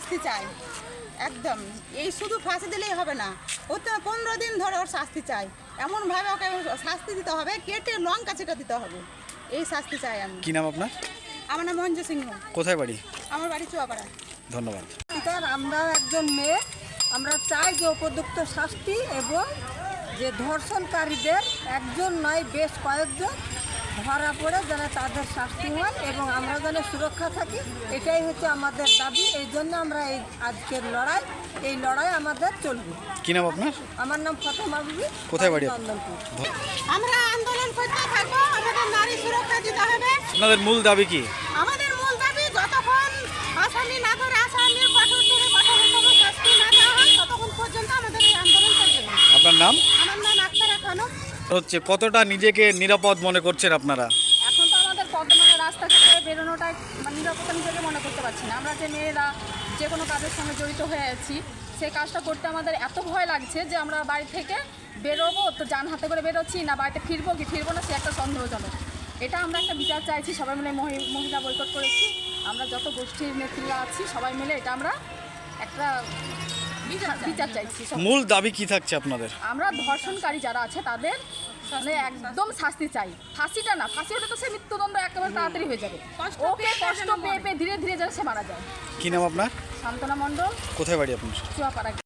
শাস্তি চাই একদম। এই শুধু ফাঁসি দিলেই হবে না, ও তো 15 দিন ধরে ওর শাস্তি চাই। এমনভাবে ওকে শাস্তি দিতে হবে, কেটে লঙ্কা চেটা দিতে হবে। এই শাস্তি চাই আমি। কি নাম আপনার? আমার নাম মঞ্জু সিংহ। কোথায় বাড়ি? আমার বাড়ি চুয়াপাড়া। ধন্যবাদ। আমরা একজন মেয়ে, আমরা চাই যে উপযুক্ত শাস্তি এবং যে ধর্ষণকারীদের একজন নয় বেশ কয়েকজন ধরা পড়ে যেন তাদের শাস্তি হয় এবং আমরা যেন সুরক্ষা থাকি, এটাই হচ্ছে আমাদের দাবি। এই জন্য আমরা এই আজকের এই লড়াই আমাদের চলবে। কি নাম আপনার? আমার নাম ফাতেমা বিবি। কোথায় বাড়ি? নন্দনপুর। আমরা আন্দোলন করতে থাকবো, আমাদের নারী সুরক্ষা দিতে হবে। আপনাদের মূল দাবি কি? আমাদের মূল দাবি যতক্ষণ আসামি না ধরে, আসামির কঠোর থেকে কঠোরতম শাস্তি না দেওয়া হয়, ততক্ষণ পর্যন্ত আমাদের এই আন্দোলন চলবে। আপনার নাম? আমার নাম আক্তারা খানম। হচ্ছে কতটা নিজেকে নিরাপদ মনে করছেন আপনারা? এখন তো আমাদের রাস্তা থেকে বেরোনোটা নিরাপত্তা নিজেকে মনে করতে পারছি না। আমরা যে মেয়েরা যে কোনো কাজের সঙ্গে জড়িত হয়ে আছি, সেই কাজটা করতে আমাদের এত ভয় লাগছে যে আমরা বাড়ি থেকে বেরোবো তো যান হাতে করে বেরোচ্ছি না, বাড়িতে ফিরবো কি ফিরবো না, সে একটা সন্দেহজনক। এটা আমরা একটা বিচার চাইছি, সবাই মিলে মহিলা বয়কট করেছি। আমরা যত গোষ্ঠীর নেত্রীরা আছি সবাই মিলে এটা আমরা একটা বিচার চাইছি। মূল দাবি কি থাকছে আপনাদের? আমরা ধর্ষণকারী যারা আছে তাদের মানে একদম শাস্তি চাই। ফাঁসিটা না, ফাঁসি হলে তো সে মৃত্যুদণ্ড একেবারে তাড়াতাড়ি হয়ে যাবে। ওকে কষ্ট পেয়ে পেয়ে ধীরে ধীরে যেন সে মারা যায়। কি নাম আপনার? শান্তনা মণ্ডল। কোথায় বাড়ি আপনার? চুয়াপাড়া।